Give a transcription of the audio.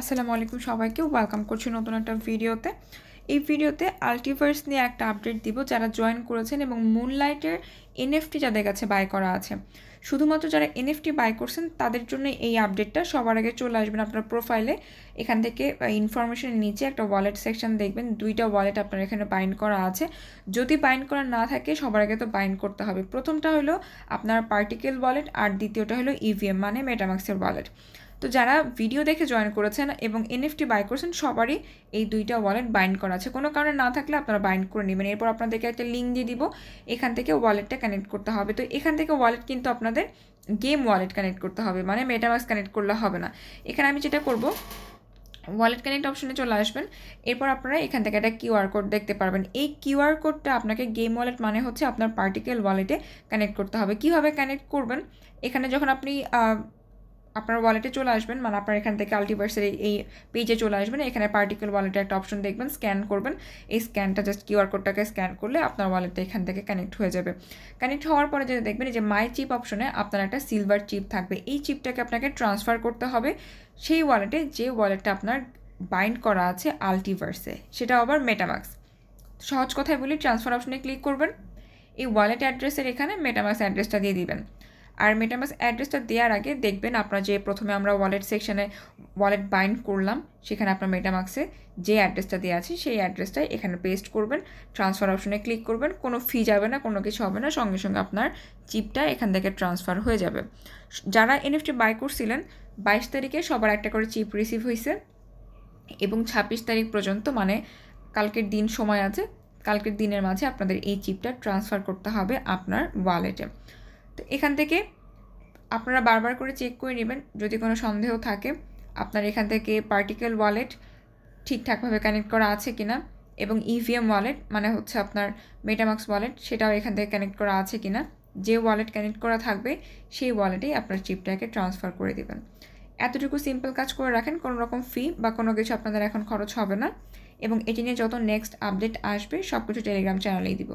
আসসালামু আলাইকুম সবাইকে ওয়েলকাম করছি নতুন একটা ভিডিওতে। এই ভিডিওতে আল্টিভার্স নিয়ে একটা আপডেট দিব। যারা জয়েন করেছেন এবং মুনলাইটের এনএফটি যাদের কাছে বাই করা আছে, শুধুমাত্র যারা এনএফটি বাই করছেন তাদের জন্য এই আপডেটটা। সবার আগে চলে আসবেন আপনার প্রোফাইলে, এখান থেকে ইনফরমেশনের নিচে একটা ওয়ালেট সেকশন দেখবেন, দুইটা ওয়ালেট আপনার এখানে বাইন্ড করা আছে। যদি বাইন্ড করা না থাকে সবার আগে তো বাইন্ড করতে হবে। প্রথমটা হলো আপনার পার্টিকেল ওয়ালেট আর দ্বিতীয়টা হলো ইভিএম মানে মেটামাক্সের ওয়ালেট। তো যারা ভিডিও দেখে জয়েন করেছেন এবং এনএফটি বাই করছেন সবারই এই দুইটা ওয়ালেট বাইন্ড করা আছে। কোনো কারণে না থাকলে আপনারা বাইন্ড করে নেবেন। এরপর আপনাদেরকে একটা লিঙ্ক দিয়ে দিব, এখান থেকে ওয়ালেটটা কানেক্ট করতে হবে। তো এখান থেকে ওয়ালেট কিন্তু আপনাদের গেম ওয়ালেট কানেক্ট করতে হবে, মানে মেটামাক্স কানেক্ট করলে হবে না। এখানে আমি যেটা করব, ওয়ালেট কানেক্ট অপশনে চলে আসবেন। এরপর আপনারা এখান থেকে একটা কিউআর কোড দেখতে পারবেন। এই কিউআর কোডটা আপনাকে গেম ওয়ালেট মানে হচ্ছে আপনার পার্টিকেল ওয়ালেটে কানেক্ট করতে হবে। কীভাবে কানেক্ট করবেন, এখানে যখন আপনি আপনার ওয়ালেটে চলে আসবেন, মানে আপনার এখান থেকে আল্টিভার্সের এই পেজে চলে আসবেন, এখানে পার্টিকেল ওয়ালেটে একটা অপশন দেখবেন, স্ক্যান করবেন। এই স্ক্যানটা জাস্ট কিউআর কোডটাকে স্ক্যান করলে আপনার ওয়ালেটটা এখান থেকে কানেক্ট হয়ে যাবে। কানেক্ট হওয়ার পরে যেটা দেখবেন যে মাই চিপ অপশনে আপনার একটা সিলভার চিপ থাকবে। এই চিপটাকে আপনাকে ট্রান্সফার করতে হবে সেই ওয়ালেটে যে ওয়ালেটটা আপনার বাইন্ড করা আছে আল্টিভার্সে, সেটা আবার মেটামাক্স। সহজ কথায় বলি, ট্রান্সফার অপশনে ক্লিক করবেন, এই ওয়ালেট অ্যাড্রেসের এখানে মেটামাক্স অ্যাড্রেসটা দিয়ে দিবেন। আর মেটামাক্স অ্যাড্রেসটা দেওয়ার আগে দেখবেন আপনার যে প্রথমে আমরা ওয়ালেট সেকশনে ওয়ালেট বাইন্ড করলাম, সেখানে আপনার মেটামাক্সে যে অ্যাড্রেসটা দেওয়া আছে সেই অ্যাড্রেসটাই এখানে পেস্ট করবেন। ট্রান্সফার অপশনে ক্লিক করবেন, কোনো ফি যাবে না, কোনো কিছু হবে না, সঙ্গে সঙ্গে আপনার চিপটা এখান থেকে ট্রান্সফার হয়ে যাবে। যারা এনএফটি বাই করছিলেন 22 তারিখে সবার একটা করে চিপ রিসিভ হয়েছে এবং 26 তারিখ পর্যন্ত, মানে কালকের দিন সময় আছে, কালকের দিনের মাঝে আপনাদের এই চিপটা ট্রান্সফার করতে হবে আপনার ওয়ালেটে। তো এখান থেকে আপনারা বারবার করে চেক করে নেবেন, যদি কোনো সন্দেহ থাকে আপনার এখান থেকে পার্টিকেল ওয়ালেট ঠিকঠাকভাবে কানেক্ট করা আছে কিনা, এবং ইভিএম ওয়ালেট মানে হচ্ছে আপনার মেটামাক্স ওয়ালেট, সেটাও এখান থেকে কানেক্ট করা আছে কিনা। যে ওয়ালেট কানেক্ট করা থাকবে সেই ওয়ালেটেই আপনার চিপটাকে ট্রান্সফার করে দেবেন। এতটুকু সিম্পল কাজ করে রাখেন, কোনো রকম ফি বা কোনো কিছু আপনাদের এখন খরচ হবে না। এবং এটি নিয়ে যত নেক্সট আপডেট আসবে সব কিছু টেলিগ্রাম চ্যানেলেই দিব।